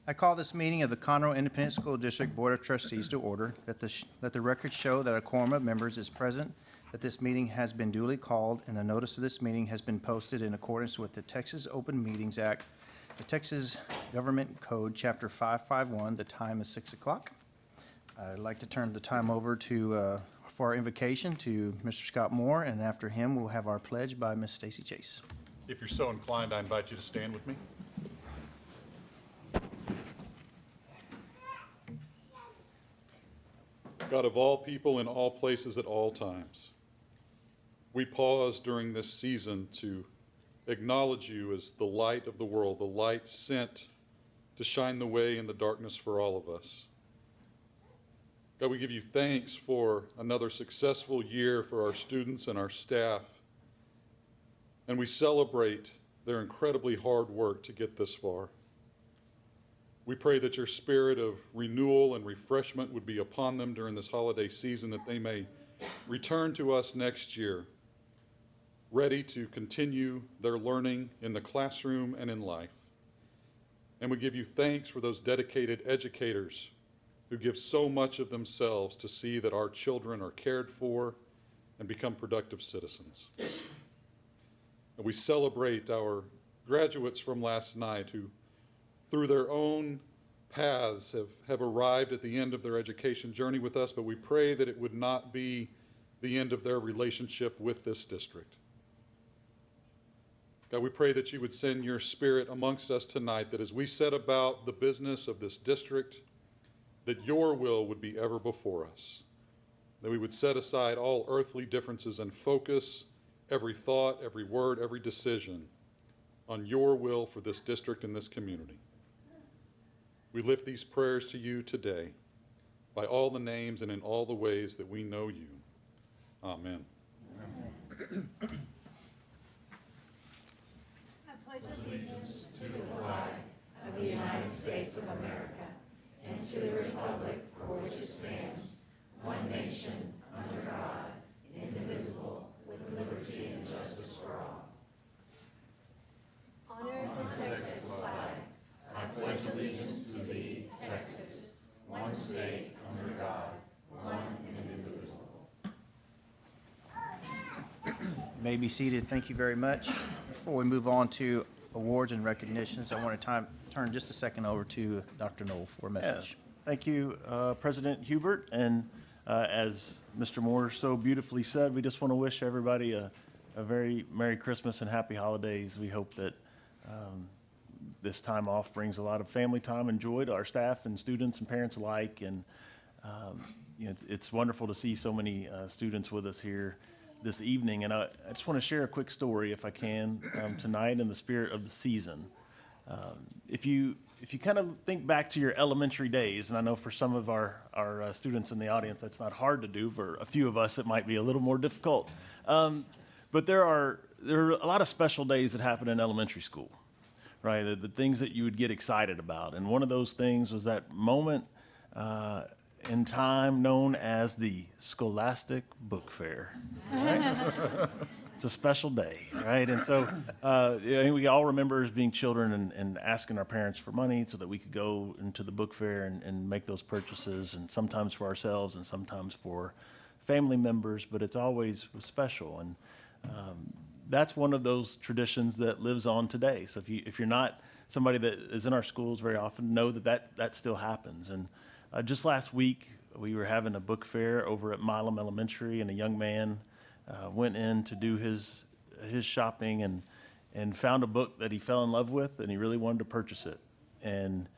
I call this meeting of the Conroe Independent School District Board of Trustees to order, that the records show that a quorum of members is present, that this meeting has been duly called, and the notice of this meeting has been posted in accordance with the Texas Open Meetings Act, the Texas Government Code, Chapter 551. The time is 6 o'clock. I'd like to turn the time over to, for our invocation to Mr. Scott Moore, and after him, we'll have our pledge by Ms. Stacy Chase. If you're so inclined, I invite you to stand with me. God of all people in all places at all times, we pause during this season to acknowledge you as the light of the world, the light sent to shine the way in the darkness for all of us. God, we give you thanks for another successful year for our students and our staff, and we celebrate their incredibly hard work to get this far. We pray that your spirit of renewal and refreshment would be upon them during this holiday season, that they may return to us next year, ready to continue their learning in the classroom and in life. And we give you thanks for those dedicated educators who give so much of themselves to see that our children are cared for and become productive citizens. And we celebrate our graduates from last night who, through their own paths, have arrived at the end of their education journey with us, but we pray that it would not be the end of their relationship with this district. God, we pray that you would send your spirit amongst us tonight, that as we set about the business of this district, that your will would be ever before us, that we would set aside all earthly differences and focus every thought, every word, every decision on your will for this district and this community. We lift these prayers to you today by all the names and in all the ways that we know you. Amen. Amen. I pledge allegiance to the flag of the United States of America and to the republic for which it stands, one nation, under God, indivisible, with liberty and justice for all. Honor the Texas flag. I pledge allegiance to thee, Texas, one state, under God, one and indivisible. You may be seated. Thank you very much. Before we move on to awards and recognitions, I want to turn just a second over to Dr. Knoll for a message. Thank you, President Hubert. And as Mr. Moore so beautifully said, we just want to wish everybody a very Merry Christmas and Happy Holidays. We hope that this time off brings a lot of family time and joy to our staff and students and parents alike. And it's wonderful to see so many students with us here this evening. And I just want to share a quick story, if I can, tonight in the spirit of the season. If you kind of think back to your elementary days, and I know for some of our students in the audience that's not hard to do, for a few of us it might be a little more difficult. But there are a lot of special days that happen in elementary school, right? The things that you would get excited about. And one of those things was that moment in time known as the Scholastic Book Fair. Right? It's a special day, right? And so we all remember as being children and asking our parents for money so that we could go into the book fair and make those purchases, and sometimes for ourselves and sometimes for family members, but it's always special. And that's one of those traditions that lives on today. So if you're not somebody that is in our schools very often, know that still happens. And just last week, we were having a book fair over at Milam Elementary, and a young man went in to do his shopping and found a book that he fell in love with, and he really wanted to purchase it. And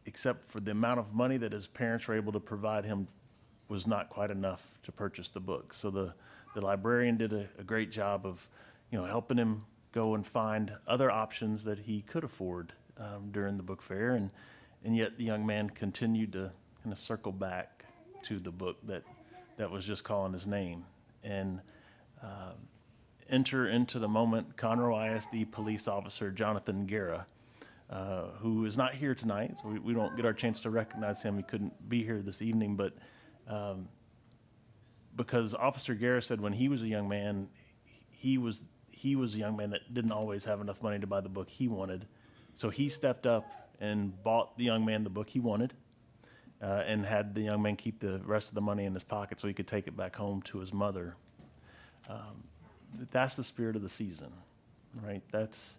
except for the amount of money that his parents were able to provide him was not quite enough to purchase the book. So the librarian did a great job of helping him go and find other options that he could afford during the book fair. And yet the young man continued to kind of circle back to the book that was just calling his name. And enter into the moment Conroe ISD police officer Jonathan Guerra, who is not here tonight, so we don't get our chance to recognize him. He couldn't be here this evening, but because Officer Guerra said when he was a young man, he was a young man that didn't always have enough money to buy the book he wanted. So he stepped up and bought the young man the book he wanted, and had the young man keep the rest of the money in his pocket so he could take it back home to his mother. That's the spirit of the season, right? That's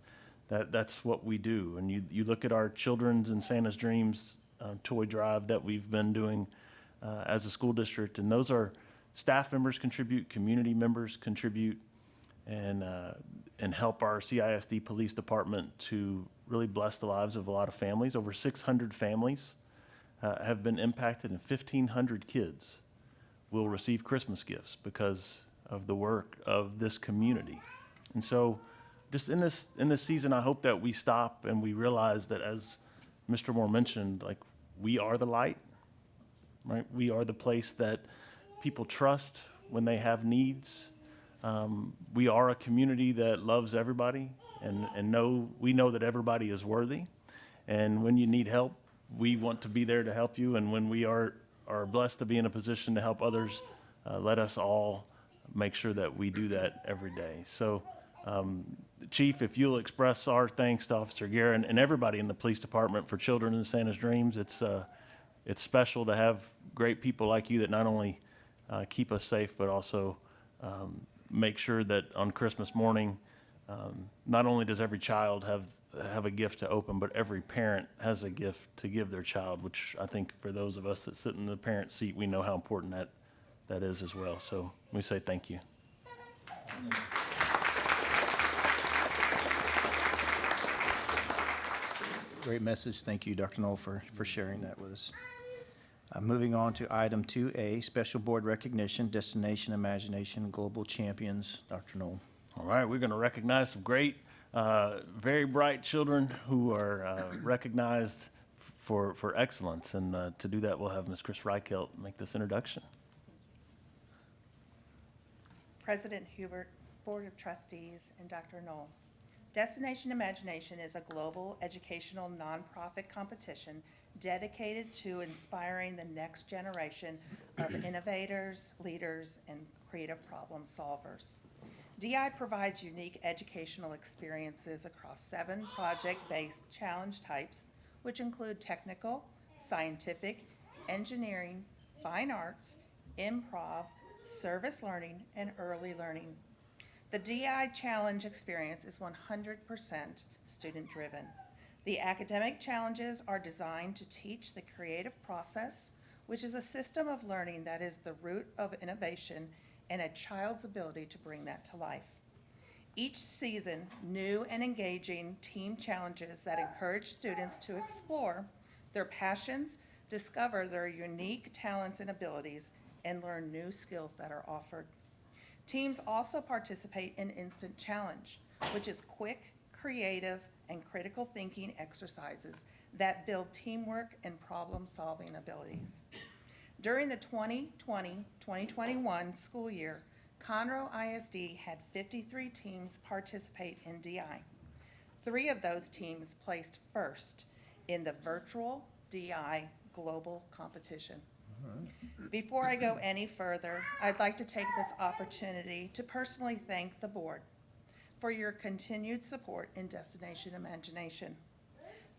what we do. And you look at our Children's and Santa's Dreams toy drive that we've been doing as a school district, and those are staff members contribute, community members contribute, and help our CISD police department to really bless the lives of a lot of families. Over 600 families have been impacted, and 1,500 kids will receive Christmas gifts because of the work of this community. And so just in this season, I hope that we stop and we realize that, as Mr. Moore mentioned, like, we are the light, right? We are the place that people trust when they have needs. We are a community that loves everybody, and we know that everybody is worthy. And when you need help, we want to be there to help you. And when we are blessed to be in a position to help others, let us all make sure that we do that every day. So, Chief, if you'll express our thanks to Officer Guerin and everybody in the police department for Children in Santa's Dreams. It's special to have great people like you that not only keep us safe, but also make sure that on Christmas morning, not only does every child have a gift to open, but every parent has a gift to give their child, which I think for those of us that sit in the parent seat, we know how important that is as well. So we say thank you. Great message. Thank you, Dr. Knoll, for sharing that with us. Moving on to item 2A, Special Board Recognition, Destination Imagination Global Champions. Dr. Knoll. All right, we're going to recognize some great, very bright children who are recognized for excellence. And to do that, we'll have Ms. Chris Reichelt make this introduction. President Hubert, Board of Trustees, and Dr. Knoll. Destination Imagination is a global educational nonprofit competition dedicated to inspiring the next generation of innovators, leaders, and creative problem solvers. DI provides unique educational experiences across 7 project-based challenge types, which include technical, scientific, engineering, fine arts, improv, service learning, and early learning. The DI Challenge experience is 100% student-driven. The academic challenges are designed to teach the creative process, which is a system of learning that is the root of innovation and a child's ability to bring that to life. Each season, new and engaging team challenges that encourage students to explore their passions, discover their unique talents and abilities, and learn new skills that are offered. Teams also participate in Instant Challenge, which is quick, creative, and critical thinking exercises that build teamwork and problem-solving abilities. During the 2020-2021 school year, Conroe ISD had 53 teams participate in DI. 3 of those teams placed first in the virtual DI global competition. Before I go any further, I'd like to take this opportunity to personally thank the board for your continued support in Destination Imagination.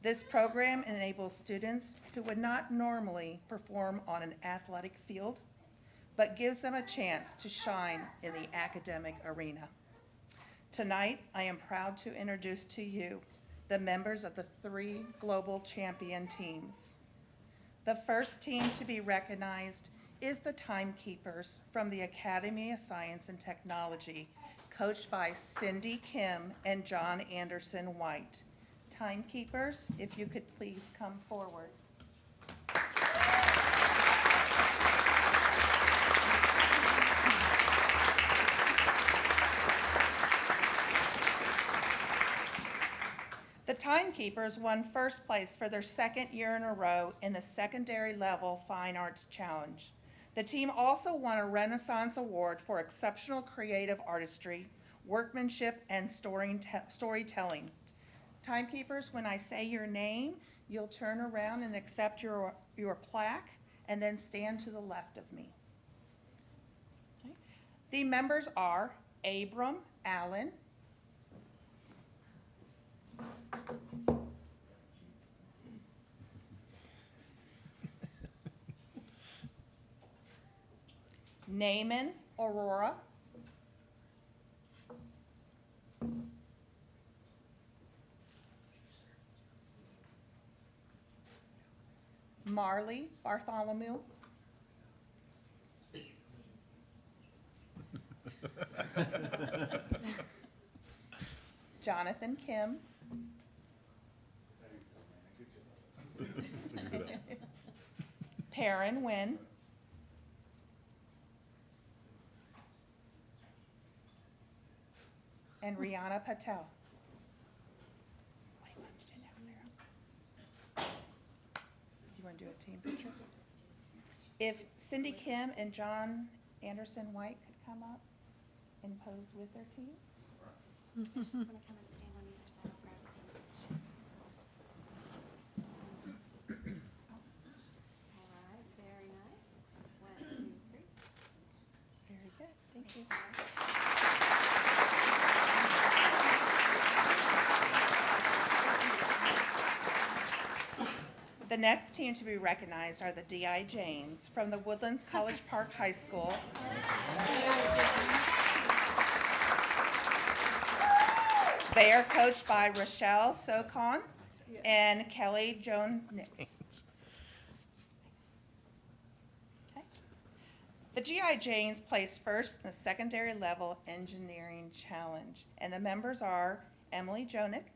This program enables students who would not normally perform on an athletic field, but gives them a chance to shine in the academic arena. Tonight, I am proud to introduce to you the members of the 3 global champion teams. The first team to be recognized is the Timekeepers from the Academy of Science and Technology, coached by Cindy Kim and John Anderson White. Timekeepers, if you could please come forward. The Timekeepers won first place for their 2nd year in a row in the secondary level Fine Arts Challenge. The team also won a Renaissance Award for exceptional creative artistry, workmanship, and storytelling. Timekeepers, when I say your name, you'll turn around and accept your plaque and then stand to the left of me. Okay. The members are Abram Allen, Naaman Aurora. Marley Bartholomew. Jonathan Kim. Perrin Nguyen. And Rihanna Patel. What do you want to do now, Sarah? You want to do a team picture? If Cindy Kim and John Anderson White could come up and pose with their team. She's just gonna come and stand on either side. I'll grab a team picture. All right, very nice. 1, 2, 3. Very good, thank you. The next team to be recognized are the DI Janes from the Woodlands College Park High School. They are coached by Rochelle Socon and Kelly Joan Nick. Okay. The GI Janes placed first in the secondary level engineering challenge, and the members are Emily Jonick.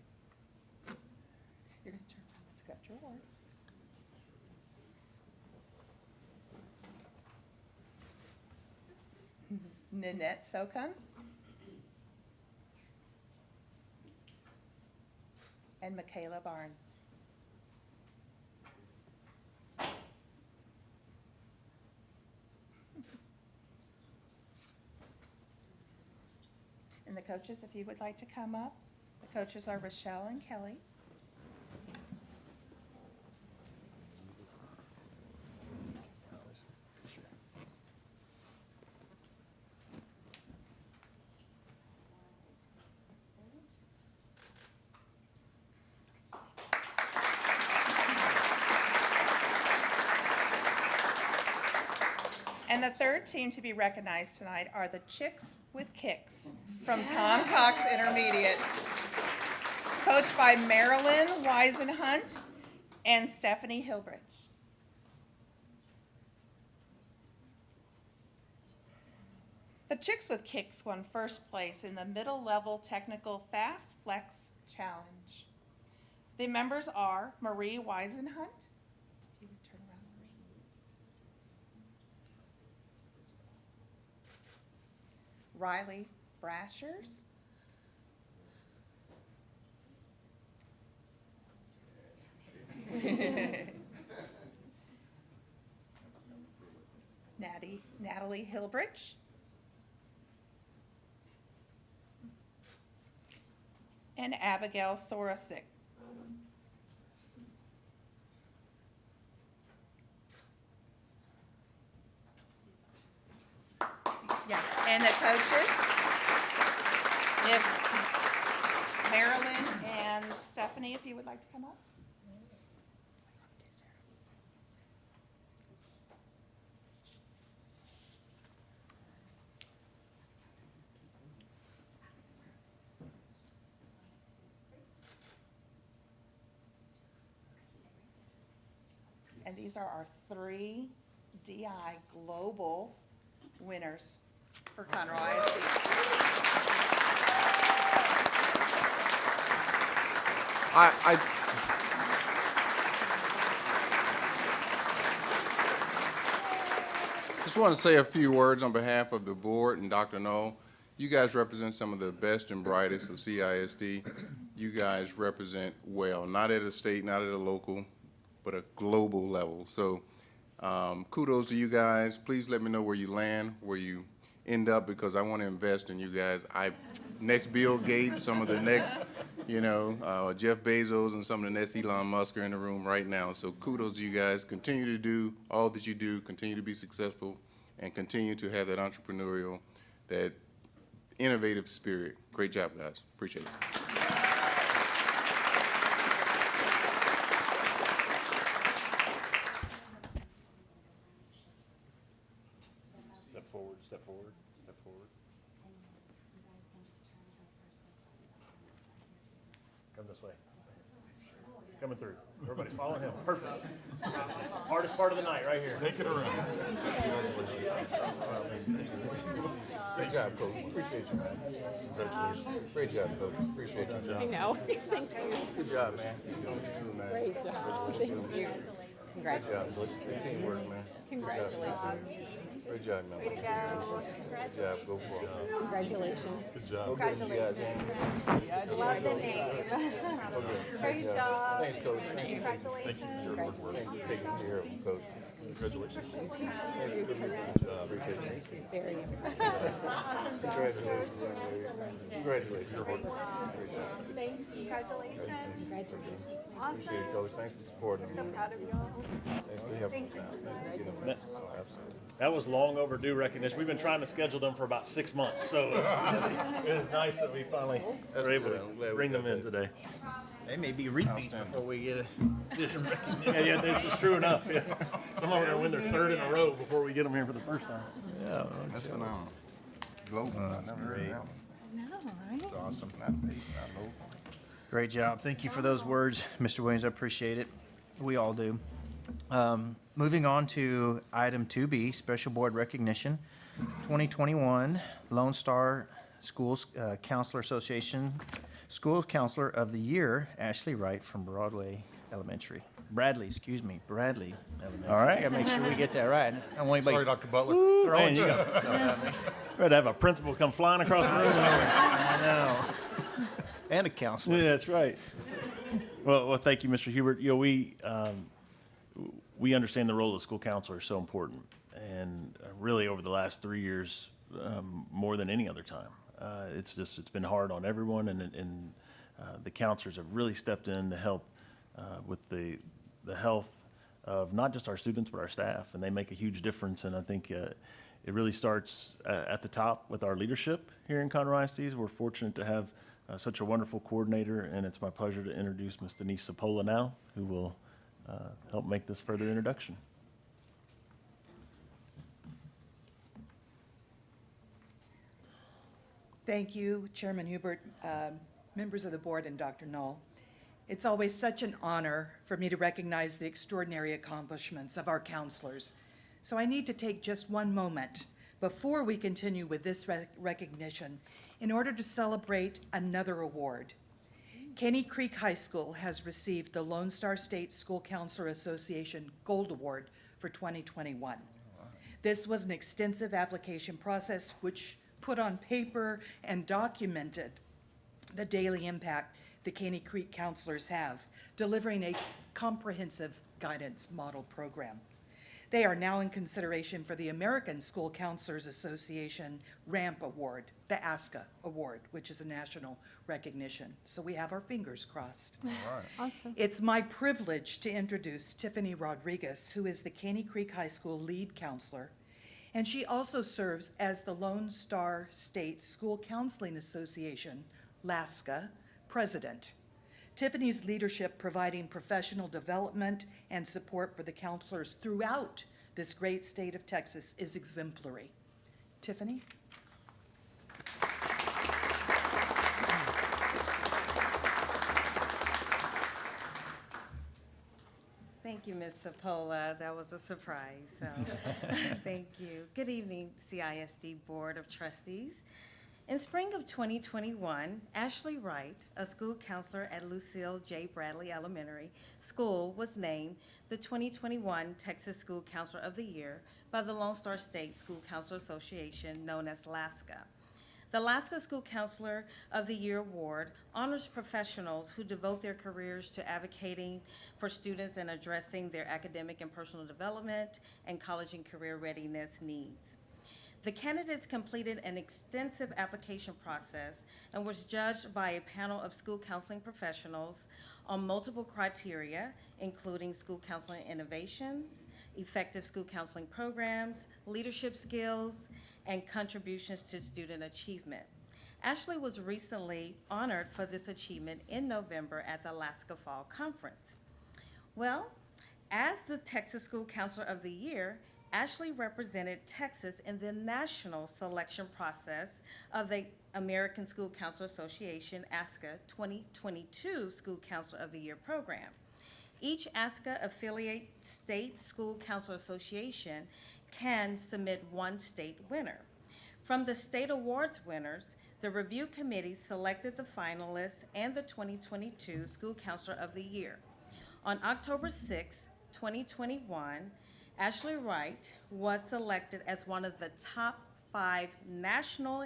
You're gonna turn around, let's get your award. Nanette Socon. And Michaela Barnes. And the coaches, if you would like to come up. The coaches are Rochelle and Kelly. And the third team to be recognized tonight are the Chicks with Kicks from Tom Cox Intermediate, coached by Marilyn Weisenhunt and Stephanie Hilbrich. The Chicks with Kicks won first place in the middle level technical Fast Flex Challenge. The members are Marie Weisenhunt. You can turn around, Marie. Riley Brashers. Natalie Hilbrich. And Abigail Sorosic. Yes, and the coaches, if Marilyn and Stephanie, if you would like to come up. And these are our 3 DI Global winners for Conroe ISD. I just want to say a few words on behalf of the board and Dr. Knoll. You guys represent some of the best and brightest of CISD. You guys represent well, not at a state, not at a local, but a global level. So kudos to you guys. Please let me know where you land, where you end up, because I want to invest in you guys. Next Bill Gates, some of the next, Jeff Bezos and some of the next Elon Musk are in the room right now. So kudos to you guys. Continue to do all that you do. Continue to be successful and continue to have that entrepreneurial, that innovative spirit. Great job, guys. Appreciate it. Step forward. forward, step forward. Come this way. Coming through. Everybody's following him. Perfect. Hardest part of the night, right here. Take it around. Great job, Coach. Appreciate you, man. Congratulations. Great job, Coach. Appreciate you. I know. Thank you. Good job, man. Keep doing what you do, man. Great job. Thank you. Good Congratulations. job, Coach. Good teamwork, man. Congratulations. Great job, man. Good job. Go for it. Congratulations. Good job. Okay, you guys, man. Love the name. Great job. Thanks, Coach. Thank you. Congratulations. Thanks for taking care of him, Coach. Congratulations. Thanks for doing a good job. Appreciate you. Very Congratulations, young lady. Congratulations. You're working. Great job. Thank you. Congratulations. Congratulations. Appreciate it, Coach. Thanks for supporting me. So proud of you all. Thanks for helping us out. Thanks for getting us. Oh, absolutely. That was long overdue recognition. We've been trying to schedule them for about 6 months, so it is nice that we finally were able good. I'm glad to we bring them got in that. today. They may be repeats before we get a Yeah, that's true enough. Yeah. Some of them are gonna win their third in a row before we get them here for the first time. That's phenomenal. Global. I never heard of that one. No, right? It's awesome. Not state, not local. Great job. Thank you for those words, Mr. Williams. I appreciate it. We all do. Moving on to item 2B, Special Board Recognition, 2021 Lone Star Schools Counselor Association School Counselor of the Year, Ashley Wright from Bradley Elementary. Bradley. Elementary. All right. I gotta make sure we get that right. I don't want anybody Dr. Butler. throwing Man, you stuff. Ready to have a principal come flying across the room. I know. And a counselor. Yeah, that's right. Well, thank you, Mr. Hubert. You know, we understand the role of the school counselor is so important, and really over the last 3 years, more than any other time, it's been hard on everyone, and the counselors have really stepped in to help with the health of not just our students but our staff, and they make a huge difference. And I think it really starts at the top with our leadership here in Conroe ISD. We're fortunate to have such a wonderful coordinator, and it's my pleasure to introduce Ms. Denise Sapola now, who will help make this further introduction. Thank you, Chairman Hubert, members of the board, and Dr. Knoll. It's always such an honor for me to recognize the extraordinary accomplishments of our counselors. So I need to take just one moment before we continue with this recognition in order to celebrate another award. Caney Creek High School has received the Lone Star State School Counselor Association Gold Award for 2021. This was an extensive application process which put on paper and documented the daily impact the Caney Creek counselors have, delivering a comprehensive guidance model program. They are now in consideration for the American School Counselors Association RAMP Award, the ASCA Award, which is a national recognition. So we have our fingers crossed. Awesome. It's my privilege to introduce Tiffany Rodriguez, who is the Caney Creek High School lead counselor, and she also serves as the Lone Star State School Counseling Association, LASCA, president. Tiffany's leadership providing professional development and support for the counselors throughout this great state of Texas is exemplary. Tiffany? Thank you, Ms. Sapola. That was a surprise, so thank you. Good evening, CISD Board of Trustees. In spring of 2021, Ashley Wright, a school counselor at Lucille J. Bradley Elementary School, was named the 2021 Texas School Counselor of the Year by the Lone Star State School Counselor Association, known as LASCA. The LASCA School Counselor of the Year Award honors professionals who devote their careers to advocating for students and addressing their academic and personal development and college and career readiness needs. The candidates completed an extensive application process and was judged by a panel of school counseling professionals on multiple criteria, including school counseling innovations, effective school counseling programs, leadership skills, and contributions to student achievement. Ashley was recently honored for this achievement in November at the Alaska Fall Conference. Well, as the Texas School Counselor of the Year, Ashley represented Texas in the national selection process of the American School Counselor Association ASCA 2022 School Counselor of the Year program. Each ASCA affiliate state school counselor association can submit one state winner. From the state awards winners, the review committee selected the finalists and the 2022 School Counselor of the Year. On October 6, 2021, Ashley Wright was selected as one of the top 5 national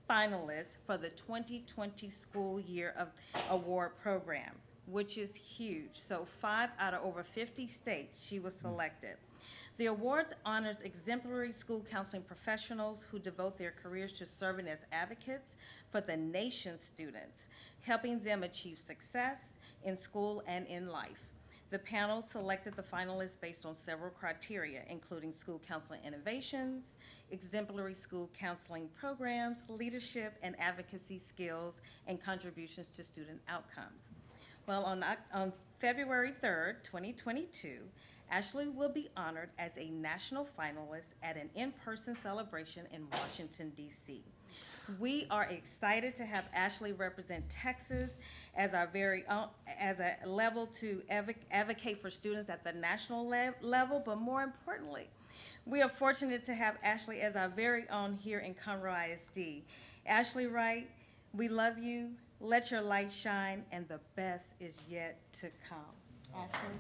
finalists for the 2020 school year of award program, which is huge. So 5 out of over 50 states she was selected. The award honors exemplary school counseling professionals who devote their careers to serving as advocates for the nation's students, helping them achieve success in school and in life. The panel selected the finalists based on several criteria, including school counseling innovations, exemplary school counseling programs, leadership and advocacy skills, and contributions to student outcomes. Well, on February 3rd, 2022, Ashley will be honored as a national finalist at an in-person celebration in Washington, D.C. We are excited to have Ashley represent Texas as our very own, as a level to advocate for students at the national level, but more importantly, we are fortunate to have Ashley as our very own here in Conroe ISD. Ashley Wright, we love you, let your light shine, and the best is yet to come. Ashley.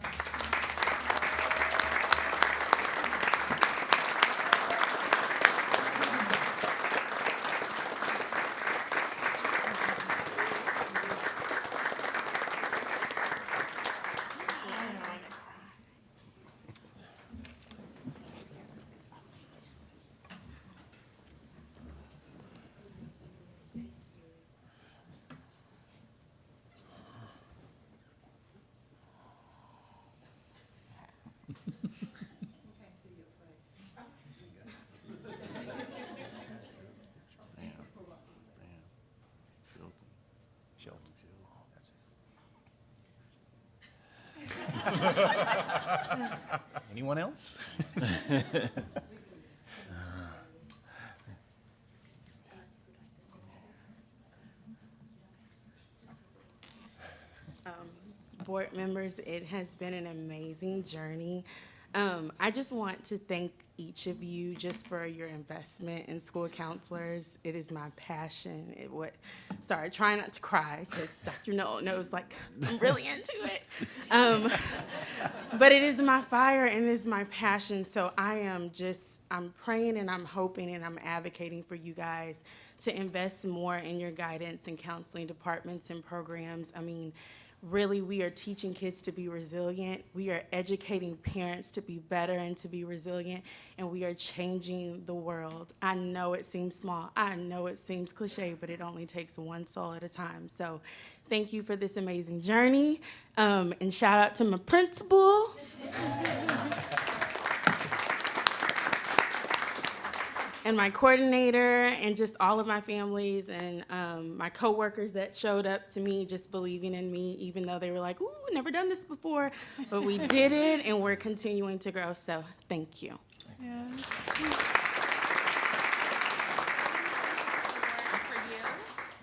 Anyone else? Board members, it has been an amazing journey. I just want to thank each of you just for your investment in school counselors. It is my passion. Sorry, try not to cry because Dr. Noel knows like I'm really into it. But it is my fire and it is my passion. So I'm praying and I'm hoping and I'm advocating for you guys to invest more in your guidance and counseling departments and programs. I mean, really, we are teaching kids to be resilient. We are educating parents to be better and to be resilient, and we are changing the world. I know it seems small. I know it seems cliche, but it only takes one soul at a time. So thank you for this amazing journey, and shout out to my principal. And my coordinator, and just all of my families, and my coworkers that showed up to me, just believing in me, even though they were like, "Ooh, never done this before," but we did it, and we're continuing to grow. So, thank you. Yeah. For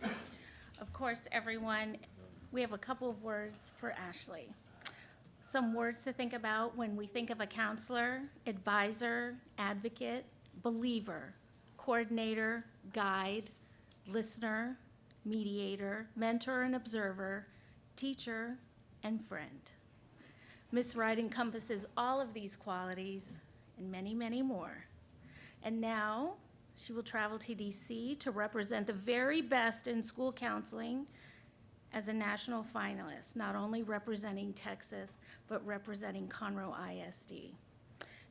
you. Of course, everyone, we have a couple of words for Ashley. Some words to think about when we think of a counselor, advisor, advocate, believer, coordinator, guide, listener, mediator, mentor and observer, teacher, and friend. Ms. Wright encompasses all of these qualities and many, many more. And now she will travel to DC to represent the very best in school counseling as a national finalist, not only representing Texas, but representing Conroe ISD.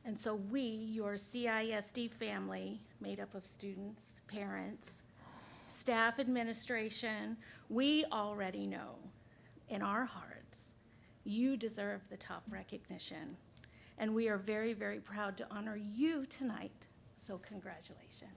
And so we, your CISD family, made up of students, parents, staff, administration, we already know in our hearts, you deserve the top recognition. And we are very, very proud to honor you tonight. So congratulations.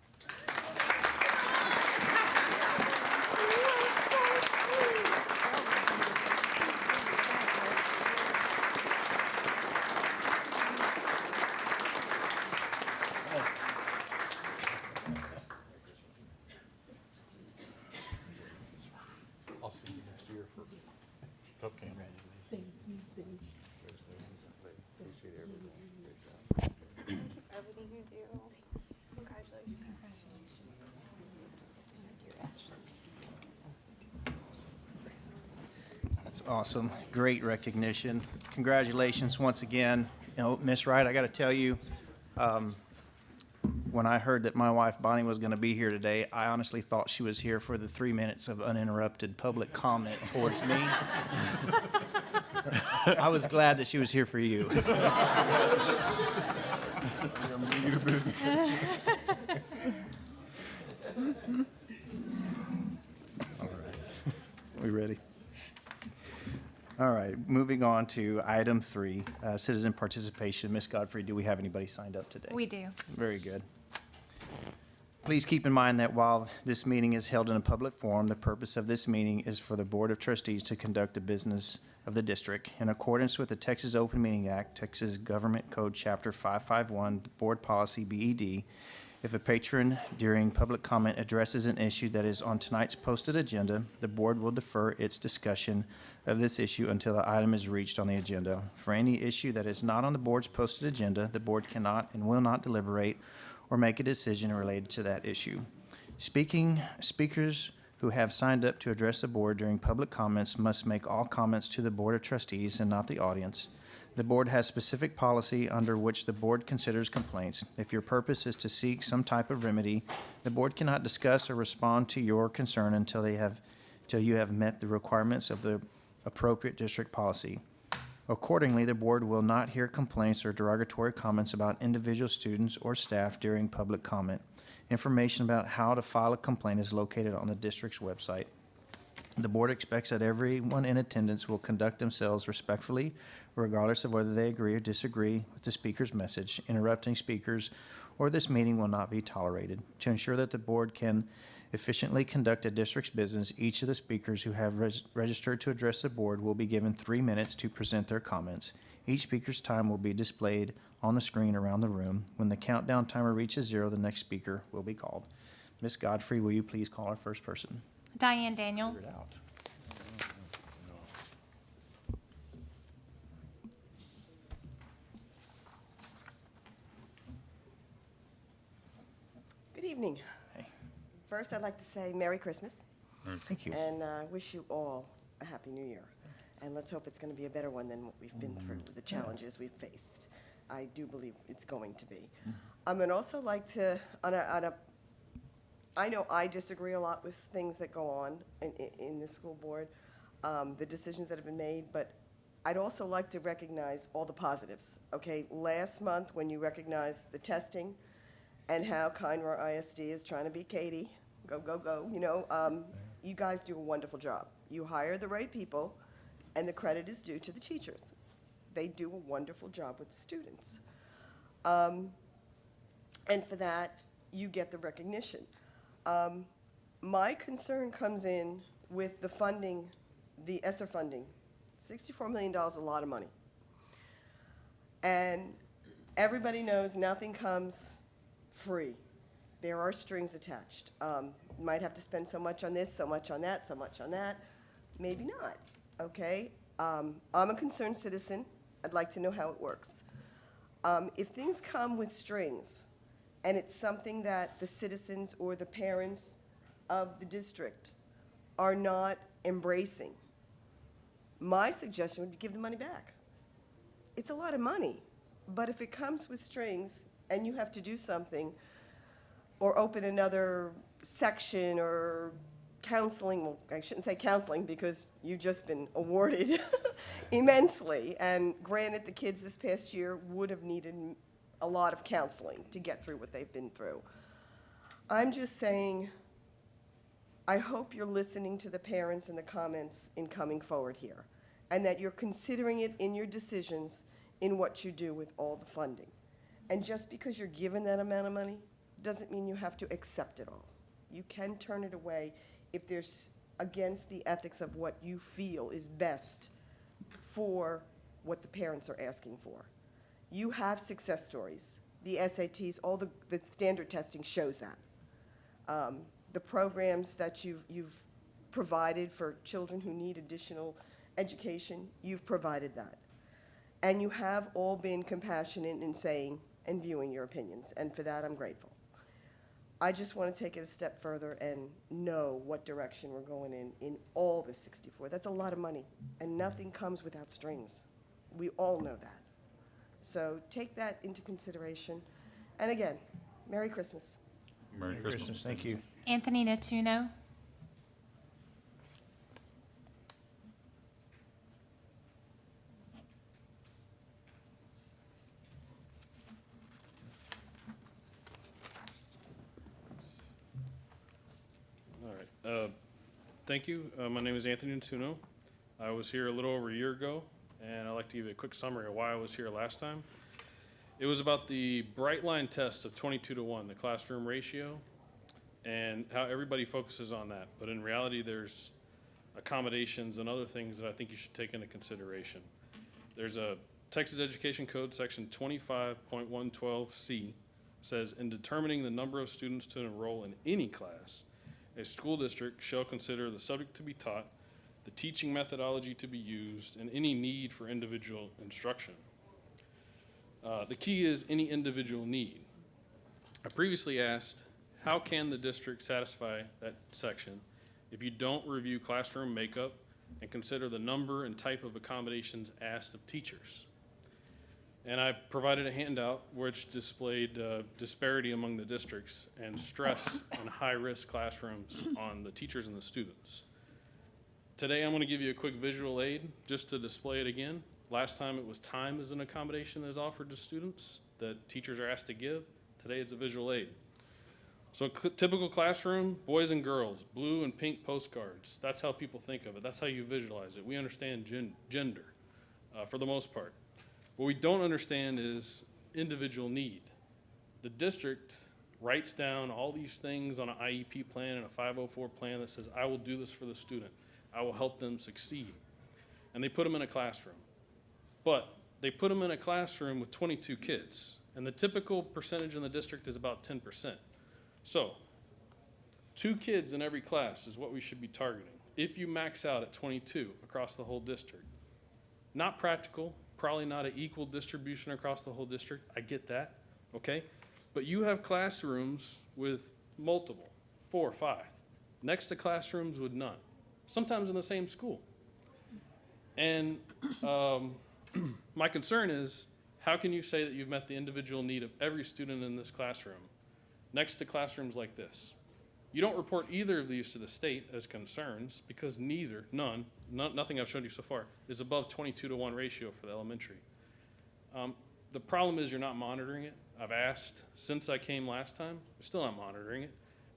That's awesome. Great recognition. Congratulations once again. You know, Miss Wright, I got to tell you, when I heard that my wife Bonnie was going to be here today, I honestly thought she was here for the 3 minutes of uninterrupted public comment towards me. I was glad that she was here for you. All right. We ready? All right, moving on to item 3, citizen participation. Ms. Godfrey, do we have anybody signed up today? We do. Very good. Please keep in mind that while this meeting is held in a public forum, the purpose of this meeting is for the Board of Trustees to conduct the business of the district. In accordance with the Texas Open Meeting Act, Texas Government Code Chapter 551, Board Policy BED, if a patron during public comment addresses an issue that is on tonight's posted agenda, the board will defer its discussion of this issue until the item is reached on the agenda. For any issue that is not on the board's posted agenda, the board cannot and will not deliberate or make a decision related to that issue. Speakers who have signed up to address the board during public comments must make all comments to the Board of Trustees and not the audience. The board has specific policy under which the board considers complaints. If your purpose is to seek some type of remedy, the board cannot discuss or respond to your concern until you have met the requirements of the appropriate district policy. Accordingly, the board will not hear complaints or derogatory comments about individual students or staff during public comment. Information about how to file a complaint is located on the district's website. The board expects that everyone in attendance will conduct themselves respectfully, regardless of whether they agree or disagree with the speaker's message. Interrupting speakers or this meeting will not be tolerated. To ensure that the board can efficiently conduct a district's business, each of the speakers who have registered to address the board will be given 3 minutes to present their comments. Each speaker's time will be displayed on the screen around the room. When the countdown timer reaches 0, the next speaker will be called. Ms. Godfrey, will you please call our first person? Diane Daniels. Figure it out. Good evening. Hey. First, I'd like to say Merry Christmas Thank you. and wish you all a Happy New Year. And let's hope it's going to be a better one than what we've been through, the challenges we've faced. I do believe it's going to be. I would also like to, I know I disagree a lot with things that go on in the school board, the decisions that have been made, but I'd also like to recognize all the positives. Okay, last month when you recognized the testing and how Conroe ISD is trying to beat Katie, go, go, go, you know, you guys do a wonderful job. You hire the right people, and the credit is due to the teachers. They do a wonderful job with the students. And for that, you get the recognition. My concern comes in with the funding, the ESSER funding. $64 million is a lot of money. And everybody knows nothing comes free. There are strings attached. You might have to spend so much on this, so much on that, so much on that. Maybe not, okay? I'm a concerned citizen. I'd like to know how it works. If things come with strings, and it's something that the citizens or the parents of the district are not embracing, my suggestion would be give the money back. It's a lot of money, but if it comes with strings and you have to do something or open another section or counseling, well, I shouldn't say counseling because you've just been awarded immensely. And granted, the kids this past year would have needed a lot of counseling to get through what they've been through. I'm just saying, I hope you're listening to the parents and the comments in coming forward here, and that you're considering it in your decisions in what you do with all the funding. And just because you're given that amount of money doesn't mean you have to accept it all. You can turn it away if there's against the ethics of what you feel is best for what the parents are asking for. You have success stories. The SATs, all the standard testing shows that. The programs that you've provided for children who need additional education, you've provided that. And you have all been compassionate in saying and viewing your opinions, and for that I'm grateful. I just want to take it a step further and know what direction we're going in all the 64. That's a lot of money, and nothing comes without strings. We all know that. So take that into consideration. And again, Merry Christmas. Merry Christmas. Thank you. Anthony Natuno. All right. Thank you. My name is Anthony Natuno. I was here a little over a year ago, and I'd like to give you a quick summary of why I was here last time. It was about the bright line test of 22-to-1, the classroom ratio, and how everybody focuses on that. But in reality, there's accommodations and other things that I think you should take into consideration. There's a Texas Education Code, section 25.112C, says, in determining the number of students to enroll in any class, a school district shall consider the subject to be taught, the teaching methodology to be used, and any need for individual instruction. The key is any individual need. I previously asked, how can the district satisfy that section if you don't review classroom makeup and consider the number and type of accommodations asked of teachers? And I provided a handout which displayed disparity among the districts and stress and high-risk classrooms on the teachers and the students. Today, I'm going to give you a quick visual aid just to display it again. Last time it was time as an accommodation that is offered to students that teachers are asked to give. Today, it's a visual aid. So typical classroom, boys and girls, blue and pink postcards. That's how people think of it. That's how you visualize it. We understand gender for the most part. What we don't understand is individual need. The district writes down all these things on an IEP plan and a 504 plan that says, I will do this for the student. I will help them succeed. And they put them in a classroom. But they put them in a classroom with 22 kids. And the typical percentage in the district is about 10%. So 2 kids in every class is what we should be targeting. If you max out at 22 across the whole district. Not practical. Probably not an equal distribution across the whole district. I get that, okay? But you have classrooms with multiple, 4 or 5, next to classrooms with none, sometimes in the same school. And my concern is, how can you say that you've met the individual need of every student in this classroom next to classrooms like this? You don't report either of these to the state as concerns because nothing I've showed you so far is above 22-to-1 ratio for the elementary. The problem is you're not monitoring it. I've asked since I came last time, we're still not monitoring it.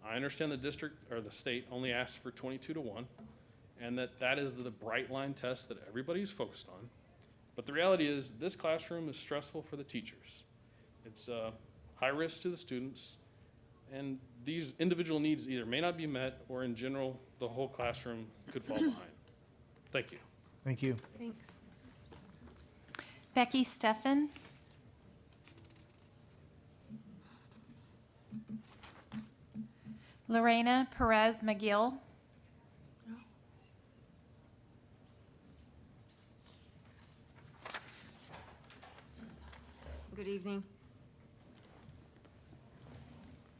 I understand the district or the state only asks for 22-to-1 and that is the bright line test that everybody's focused on. But the reality is this classroom is stressful for the teachers. It's high risk to the students. And these individual needs either may not be met or in general, the whole classroom could fall behind. Thank you. Thank you. Thanks. Becky Steffen. Lorena Perez McGill. Good evening.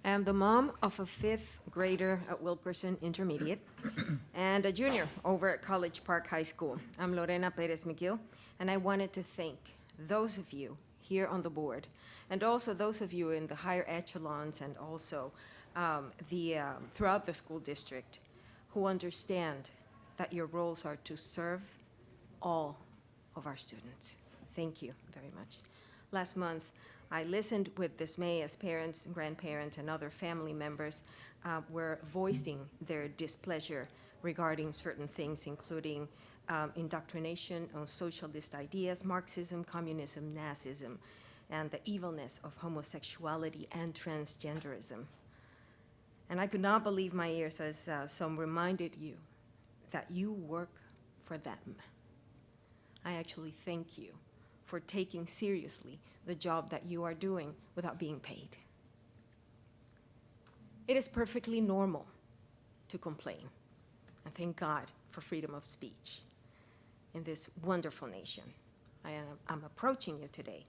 I'm the mom of a 5th grader at Wilkerson Intermediate and a junior over at College Park High School. I'm Lorena Perez McGill, and I wanted to thank those of you here on the board and also those of you in the higher echelons and also throughout the school district who understand that your roles are to serve all of our students. Thank you very much. Last month, I listened with dismay as parents, grandparents, and other family members were voicing their displeasure regarding certain things, including indoctrination on socialist ideas, Marxism, communism, Nazism, and the evilness of homosexuality and transgenderism. And I could not believe my ears as some reminded you that you work for them. I actually thank you for taking seriously the job that you are doing without being paid. It is perfectly normal to complain, and thank God for freedom of speech in this wonderful nation. I'm approaching you today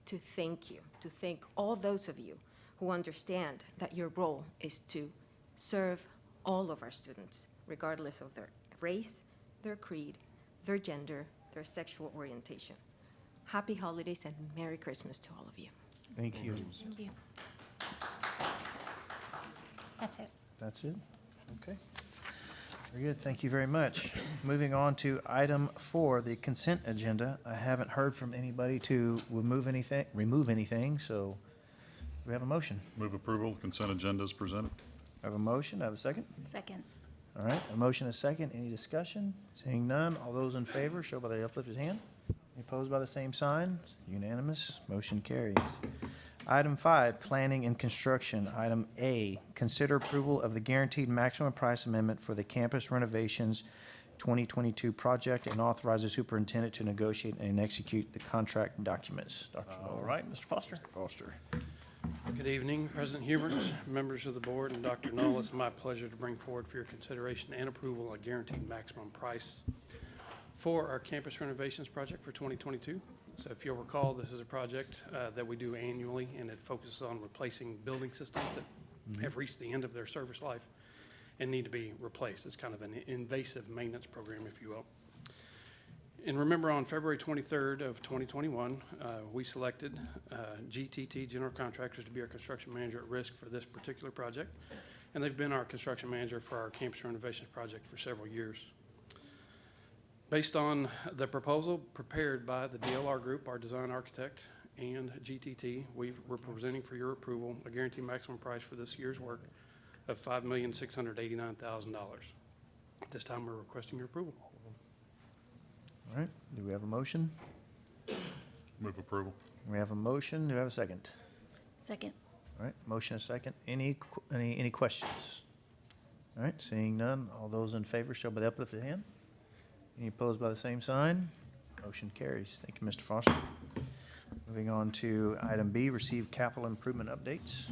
to thank all those of you who understand that your role is to serve all of our students, regardless of their race, their creed, their gender, their sexual orientation. Happy holidays and Merry Christmas to all of you. Thank you. Thank you. That's it. That's it? Okay. Very good. Thank you very much. Moving on to item 4, the consent agenda. I haven't heard from anybody to remove anything, so we have a motion. Move approval, consent agenda is presented. I have a motion. I have a second. Second. All right, a motion, a second. Any discussion? Seeing none, all those in favor, show by the uplifted hand. Any opposed by the same sign? Unanimous, motion carries. Item 5, planning and construction. Item A, consider approval of the guaranteed maximum price amendment for the campus renovations 2022 project and authorize the superintendent to negotiate and execute the contract documents. Dr. All right, Mr. Foster. Foster. Good evening, President Hubert, members of the board, and Dr. Knoll. It's my pleasure to bring forward for your consideration and approval a guaranteed maximum price for our campus renovations project for 2022. So if you'll recall, this is a project that we do annually, and it focuses on replacing building systems that have reached the end of their service life and need to be replaced. It's kind of an invasive maintenance program, if you will. And remember, on February 23rd of 2021, we selected GTT General Contractors to be our construction manager at risk for this particular project. And they've been our construction manager for our campus renovations project for several years. Based on the proposal prepared by the DLR Group, our design architect, and GTT, we're presenting for your approval a guaranteed maximum price for this year's work of $5,689,000. At this time, we're requesting your approval. All right, do we have a motion? Move approval. We have a motion. Do we have a second? Second. All right, motion and second. Any questions? All right, seeing none, all those in favor show by the uplifted hand. Any opposed by the same sign? Motion carries. Thank you, Mr. Foster. Moving on to item B, receive capital improvement updates.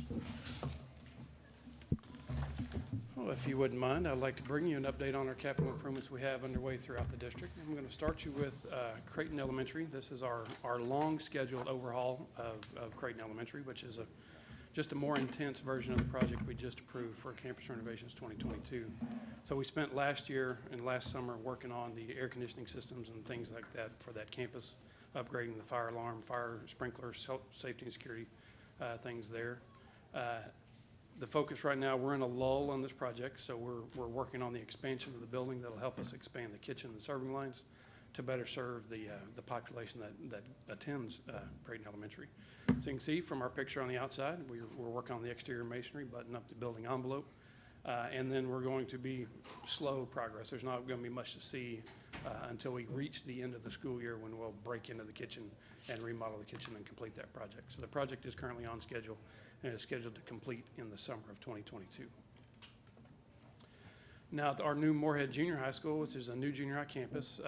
Well, if you wouldn't mind, I'd like to bring you an update on our capital improvements we have underway throughout the district. I'm going to start you with Creighton Elementary. This is our long-scheduled overhaul of Creighton Elementary, which is just a more intense version of the project we just approved for Campus Renovations 2022. So we spent last year and last summer working on the air conditioning systems and things like that for that campus, upgrading the fire alarm, fire sprinklers, safety and security things there. The focus right now, we're in a lull on this project, so we're working on the expansion of the building that'll help us expand the kitchen and serving lines to better serve the population that attends Creighton Elementary. So you can see from our picture on the outside, we're working on the exterior masonry, button up the building envelope, and then we're going to be slow progress. There's not going to be much to see until we reach the end of the school year when we'll break into the kitchen and remodel the kitchen and complete that project. So the project is currently on schedule and is scheduled to complete in the summer of 2022. Now, at our new Moorhead Junior High School, which is a new junior high campus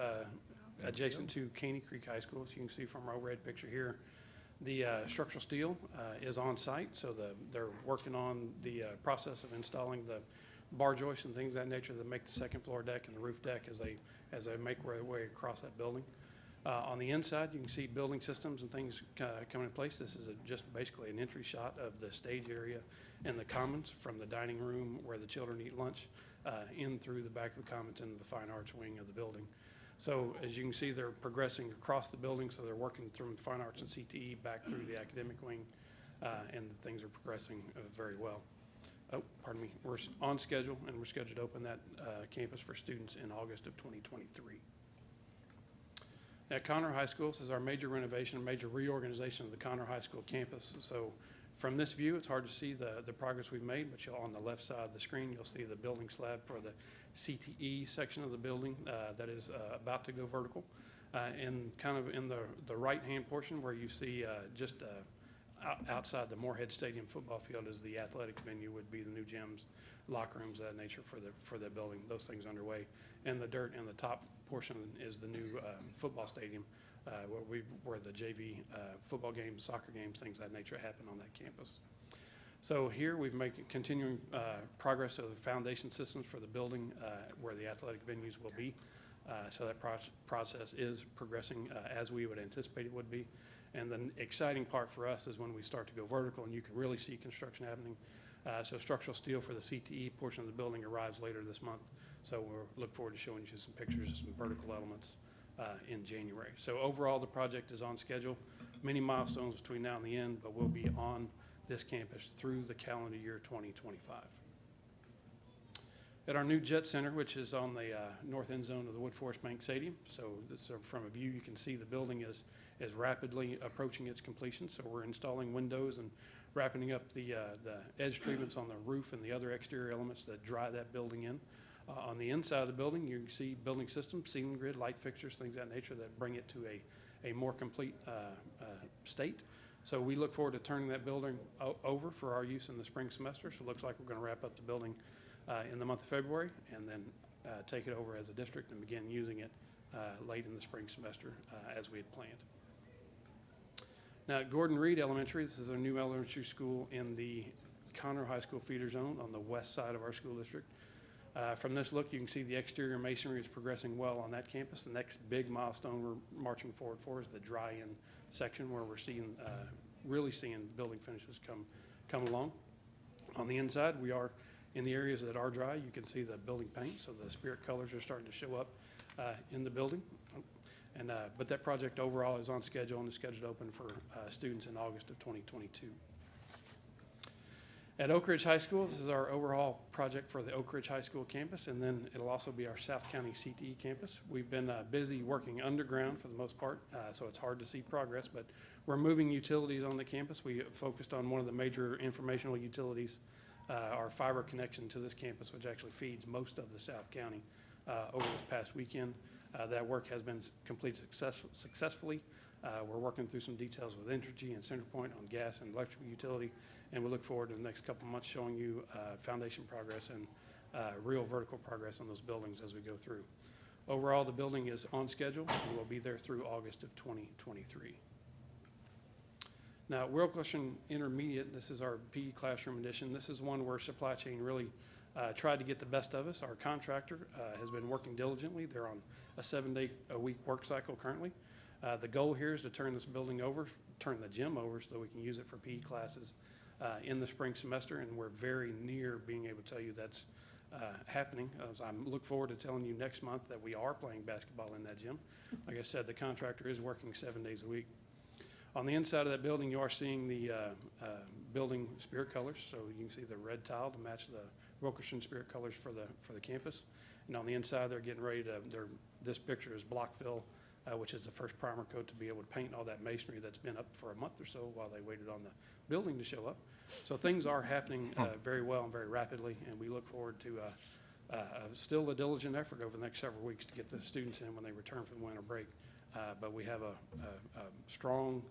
adjacent to Caney Creek High School, as you can see from our red picture here, the structural steel is on site, so they're working on the process of installing the bar joists and things of that nature that make the second floor deck and the roof deck as they make their way across that building. On the inside, you can see building systems and things coming in place. This is just basically an entry shot of the stage area and the commons from the dining room where the children eat lunch in through the back of the commons into the fine arts wing of the building. So as you can see, they're progressing across the building, so they're working through fine arts and CTE back through the academic wing, and things are progressing very well. Oh, pardon me, we're on schedule, and we're scheduled to open that campus for students in August of 2023. At Conroe High School, this is our major renovation, major reorganization of the Conroe High School campus. So from this view, it's hard to see the progress we've made, but on the left side of the screen, you'll see the building slab for the CTE section of the building that is about to go vertical. And kind of in the right-hand portion where you see just outside the Moorhead Stadium football field is the athletic venue, would be the new gyms, locker rooms, that nature for the building. Those things underway. And the dirt in the top portion is the new football stadium where the JV football games, soccer games, things of that nature happen on that campus. So here we've made continuing progress of the foundation systems for the building where the athletic venues will be. So that process is progressing as we would anticipate it would be. And the exciting part for us is when we start to go vertical and you can really see construction happening. So structural steel for the CTE portion of the building arrives later this month. So we'll look forward to showing you some pictures of some vertical elements in January. So overall, the project is on schedule. Many milestones between now and the end, but we'll be on this campus through the calendar year 2025. At our new Jet Center, which is on the north end zone of the Wood Forest Bank Stadium. So this, from a view, you can see the building is rapidly approaching its completion. So we're installing windows and wrapping up the edge treatments on the roof and the other exterior elements that dry that building in. On the inside of the building, you can see building systems, ceiling grid, light fixtures, things of that nature that bring it to a more complete state. So we look forward to turning that building over for our use in the spring semester. So it looks like we're going to wrap up the building in the month of February and then take it over as a district and begin using it late in the spring semester as we had planned. Now at Gordon Reed Elementary, this is a new elementary school in the Conroe High School feeder zone on the west side of our school district. From this look, you can see the exterior masonry is progressing well on that campus. The next big milestone we're marching forward for is the dry-in section where we're seeing, really seeing building finishes come along. On the inside, we are in the areas that are dry. You can see the building paint, so the spirit colors are starting to show up in the building. But that project overall is on schedule and is scheduled to open for students in August of 2022. At Oak Ridge High School, this is our overall project for the Oak Ridge High School campus, and then it'll also be our South County CTE campus. We've been busy working underground for the most part, so it's hard to see progress, but we're moving utilities on the campus. We focused on one of the major informational utilities, our fiber connection to this campus, which actually feeds most of the South County over this past weekend. That work has been completed successfully. We're working through some details with Entergy and CenterPoint on gas and electrical utility, and we look forward to the next couple of months showing you foundation progress and real vertical progress on those buildings as we go through. Overall, the building is on schedule and will be there through August of 2023. Now, Wilkerson Intermediate, this is our PE classroom edition. This is one where supply chain really tried to get the best of us. Our contractor has been working diligently. They're on a 7-day-a-week work cycle currently. The goal here is to turn this building over, turn the gym over so we can use it for PE classes in the spring semester, and we're very near being able to tell you that's happening. As I look forward to telling you next month that we are playing basketball in that gym. Like I said, the contractor is working 7 days a week. On the inside of that building, you are seeing the building spirit colors, so you can see the red tile to match the Wilkerson spirit colors for the campus. And on the inside, they're getting ready to, this picture is block fill, which is the first primer coat to be able to paint all that masonry that's been up for a month or so while they waited on the building to show up. So things are happening very well and very rapidly, and we look forward to still a diligent effort over the next several weeks to get the students in when they return from the winter break. But we have a strong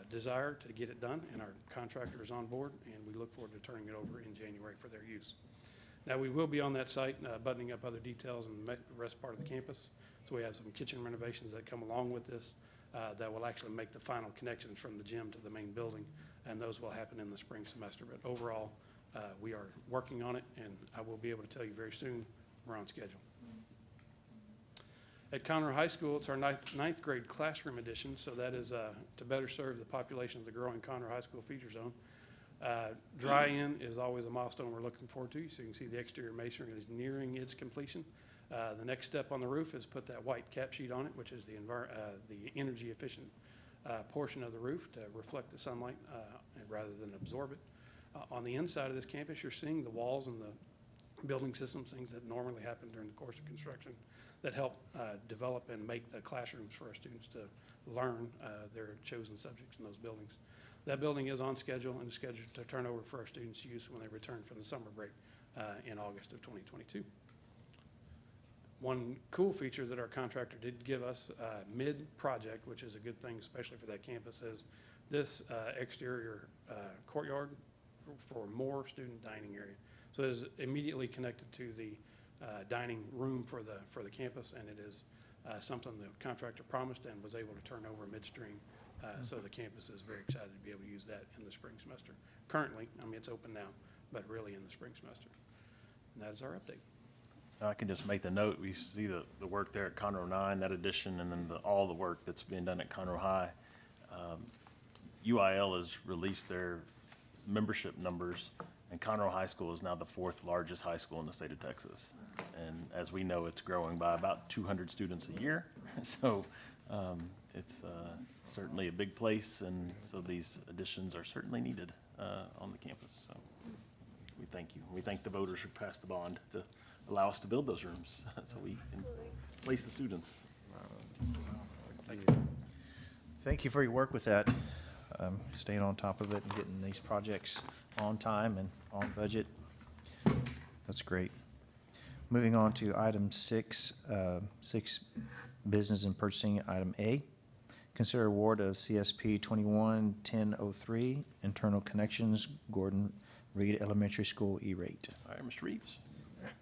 desire to get it done, and our contractor is on board, and we look forward to turning it over in January for their use. Now, we will be on that site buttoning up other details and the rest part of the campus. So we have some kitchen renovations that come along with this that will actually make the final connections from the gym to the main building, and those will happen in the spring semester. But overall, we are working on it, and I will be able to tell you very soon we're on schedule. At Conroe High School, it's our ninth grade classroom edition, so that is to better serve the population of the growing Conroe High School feature zone. Dry-in is always a milestone we're looking forward to, so you can see the exterior masonry is nearing its completion. The next step on the roof is put that white cap sheet on it, which is the energy efficient portion of the roof to reflect the sunlight rather than absorb it. On the inside of this campus, you're seeing the walls and the building systems, things that normally happen during the course of construction that help develop and make the classrooms for our students to learn their chosen subjects in those buildings. That building is on schedule and is scheduled to turn over for our students' use when they return from the summer break in August of 2022. One cool feature that our contractor did give us mid-project, which is a good thing, especially for that campus, is this exterior courtyard for more student dining area. So it is immediately connected to the dining room for the campus, and it is something the contractor promised and was able to turn over midstream. So the campus is very excited to be able to use that in the spring semester. Currently, I mean, it's open now, but really in the spring semester. And that is our update. I can just make the note, we see the work there at Conroe 9, that addition, and then all the work that's being done at Conroe High. UIL has released their membership numbers, and Conroe High School is now the 4th largest high school in the state of Texas. And as we know, it's growing by about 200 students a year. So it's certainly a big place, and so these additions are certainly needed on the campus. So we thank you. We thank the voters who passed the bond to allow us to build those rooms so we can place the students. Thank you for your work with that, staying on top of it and getting these projects on time and on budget. That's great. Moving on to item 6, business and purchasing, item A. Consider award of CSP 21-1003, internal connections, Gordon Reed Elementary School E-rate. All right, Mr. Reeves.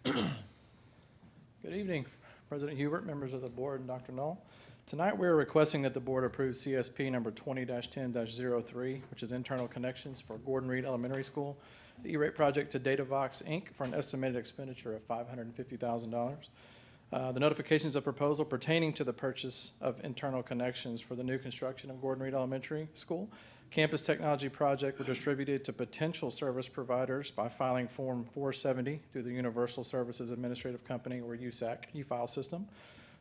Good evening, President Hubert, members of the board, and Dr. Knoll. Tonight, we're requesting that the board approve CSP number 20-10-03, which is internal connections for Gordon Reed Elementary School, the E-rate project to Datavox, Inc., for an estimated expenditure of $550,000. The notifications of proposal pertaining to the purchase of internal connections for the new construction of Gordon Reed Elementary School campus technology project were distributed to potential service providers by filing Form 470 through the Universal Services Administrative Company, or USAC, e-file system.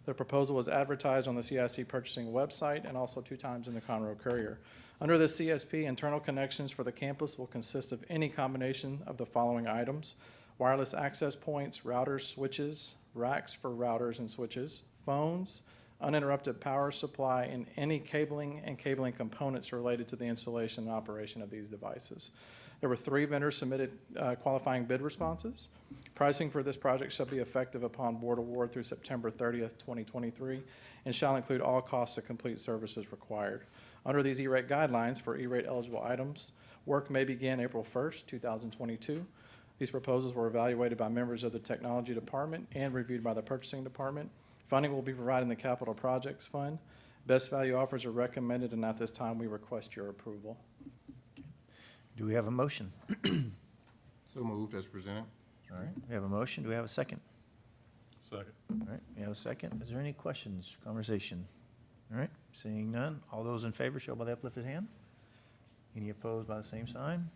The proposal was advertised on the CISD purchasing website and also 2 times in the Conroe Courier. Under the CSP, internal connections for the campus will consist of any combination of the following items: wireless access points, routers, switches, racks for routers and switches, phones, uninterrupted power supply, and any cabling and cabling components related to the installation and operation of these devices. There were 3 vendors submitted qualifying bid responses. Pricing for this project shall be effective upon board award through September 30th, 2023, and shall include all costs of complete services required. Under these E-rate guidelines for E-rate eligible items, work may begin April 1st, 2022. These proposals were evaluated by members of the Technology Department and reviewed by the Purchasing Department. Funding will be provided in the Capital Projects Fund. Best value offers are recommended, and at this time, we request your approval. Do we have a motion? So moved as presented. All right, we have a motion. Do we have a second? Second. All right, we have a second. Is there any questions, conversation? All right, seeing none. All those in favor show by the uplifted hand. Any opposed by the same sign?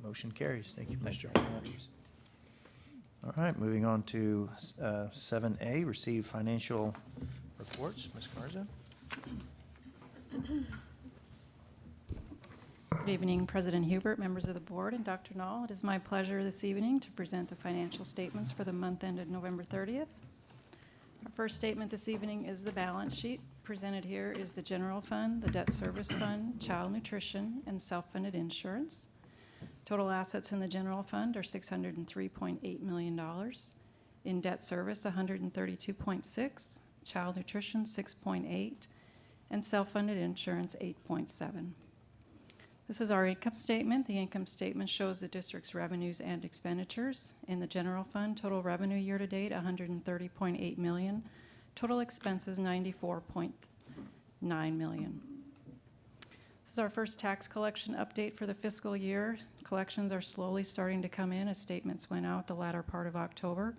Motion carries. Thank you, Mr. Reeves. All right, moving on to 7A, receive financial reports. Ms. Garza? Good evening, President Hubert, members of the board, and Dr. Knoll. It is my pleasure this evening to present the financial statements for the month ended November 30th. Our first statement this evening is the balance sheet. Presented here is the general fund, the debt service fund, child nutrition, and self-funded insurance. Total assets in the general fund are $603.8 million. In debt service, $132.6, child nutrition, $6.8, and self-funded insurance, $8.7. This is our income statement. The income statement shows the district's revenues and expenditures. In the general fund, total revenue year-to-date, $130.8 million. Total expenses, $94.9 million. This is our first tax collection update for the fiscal year. Collections are slowly starting to come in as statements went out the latter part of October.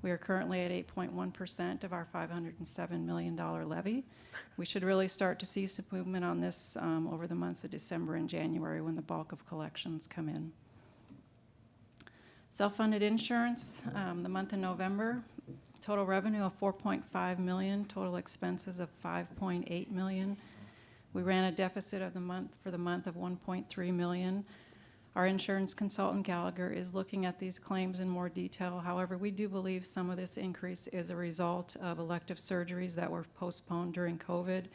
We are currently at 8.1% of our $507 million levy. We should really start to see some movement on this over the months of December and January when the bulk of collections come in. Self-funded insurance, the month of November, total revenue of $4.5 million, total expenses of $5.8 million. We ran a deficit of for the month of $1.3 million. Our insurance consultant, Gallagher, is looking at these claims in more detail. However, we do believe some of this increase is a result of elective surgeries that were postponed during COVID.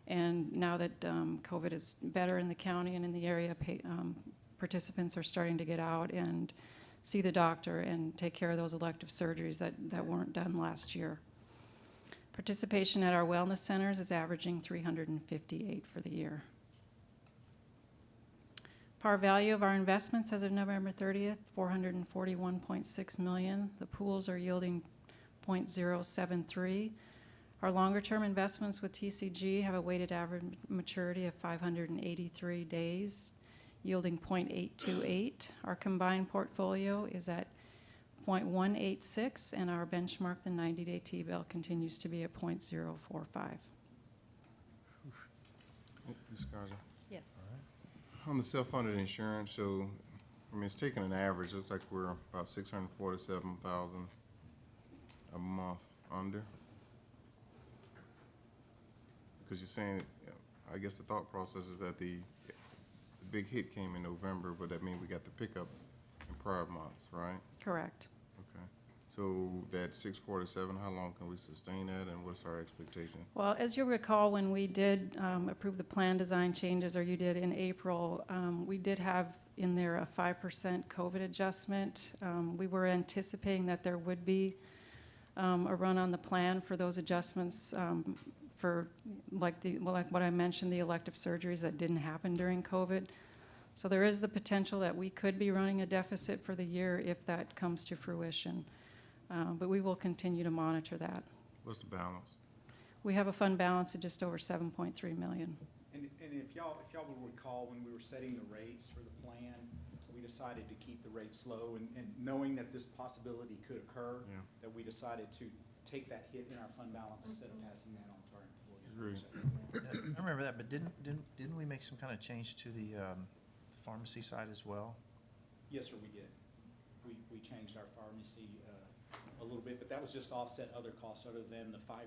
And now that COVID is better in the county and in the area, participants are starting to get out and see the doctor and take care of those elective surgeries that weren't done last year. Participation at our wellness centers is averaging 358 for the year. Par value of our investments as of November 30th, $441.6 million. The pools are yielding 0.073. Our longer-term investments with TCG have a weighted average maturity of 583 days, yielding 0.828. Our combined portfolio is at .186, and our benchmark, the 90-day T-bill, continues to be at .045. Ms. Garza, Yes. on the self-funded insurance, so, I mean, it's taking an average, looks like we're about 647,000 a month under. Because you're saying, I guess the thought process is that the big hit came in November, but that means we got the pickup in prior months, right? Correct. Okay. So that 647, how long can we sustain that, and what's our expectation? Well, as you'll recall, when we did approve the plan design changes, or you did in April, we did have in there a 5% COVID adjustment. We were anticipating that there would be a run on the plan for those adjustments for like what I mentioned, the elective surgeries that didn't happen during COVID. So there is the potential that we could be running a deficit for the year if that comes to fruition. But we will continue to monitor that. What's the balance? We have a fund balance of just over $7.3 million. And if y'all will recall, when we were setting the rates for the plan, we decided to keep the rates low, and knowing that this possibility could occur, that we decided to take that hit in our fund balance instead of passing that on to our employees. I remember that, but didn't we make some kind of change to the pharmacy side as well? Yes, sir, we did. We changed our pharmacy a little bit, but that was just to offset other costs other than the 5%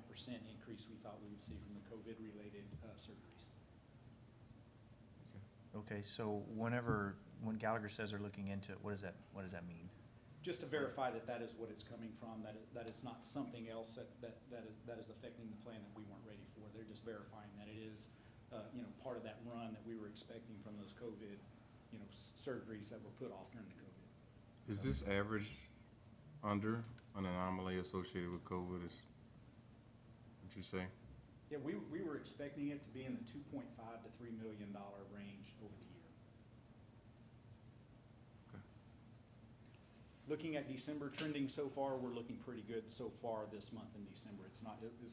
increase we thought we would see from the COVID-related surgeries. Okay, so when Gallagher says they're looking into it, what does that mean? Just to verify that that is what it's coming from, that it's not something else that is affecting the plan that we weren't ready for. They're just verifying that it is, part of that run that we were expecting from those COVID, surgeries that were put off during the COVID. Is this average under an anomaly associated with COVID, would you say? Yeah, we were expecting it to be in the $2.5 to $3 million range over the year. Okay. Looking at December trending so far, we're looking pretty good so far this month in December. It's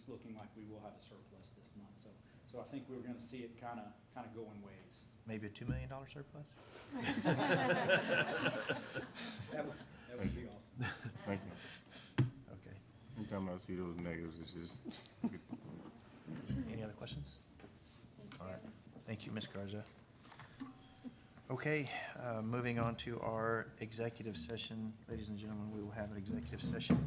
looking like we will have a surplus this month. So I think we're going to see it kind of go in waves. Maybe a $2 million surplus? That would be awesome. Thank you. Okay. Anytime I see those negatives, it's just. Any other questions? All right. Thank you, Ms. Garza. Okay, moving on to our executive session. Ladies and gentlemen, we will have an executive session.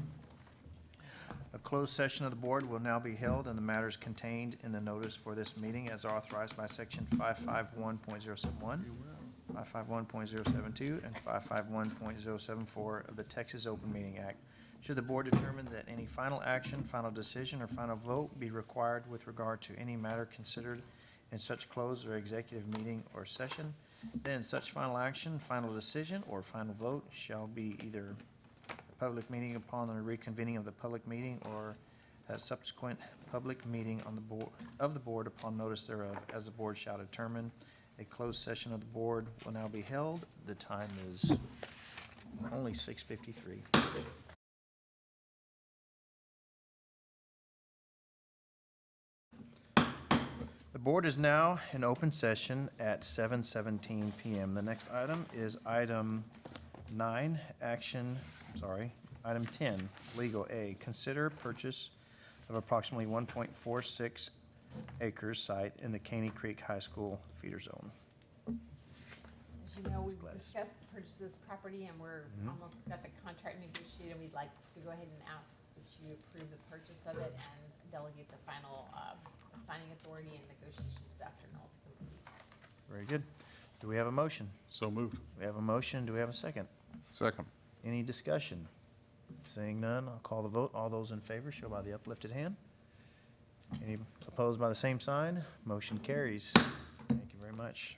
A closed session of the board will now be held, and the matters contained in the notice for this meeting as authorized by section 551.071, 551.072, and 551.074 of the Texas Open Meeting Act. Should the board determine that any final action, final decision, or final vote be required with regard to any matter considered in such closed or executive meeting or session, then such final action, final decision, or final vote shall be either a public meeting upon the reconvening of the public meeting, or at a subsequent public meeting on the board of the board upon notice thereof, as the board shall determine. A closed session of the board will now be held. The time is only 6:53. The board is now in open session at 7:17 PM. The next item is item 10, legal A. Consider purchase of approximately 1.46 acres site in the Caney Creek High School feeder zone. As you know, we've discussed the purchase of this property, and we're almost got the contract negotiated. We'd like to go ahead and ask that you approve the purchase of it and delegate the final signing authority and negotiations to Dr. Knoll to complete. Very good. Do we have a motion? So moved. We have a motion. Do we have a second? Second. Any discussion? Seeing none, I'll call the vote. All those in favor show by the uplifted hand. Any opposed by the same sign? Motion carries. Thank you very much.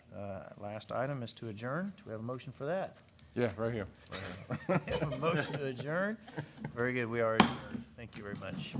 Last item is to adjourn. Do we have a motion for that? Yeah, right here. We have a motion to adjourn. Very good. We are adjourned. Thank you very much.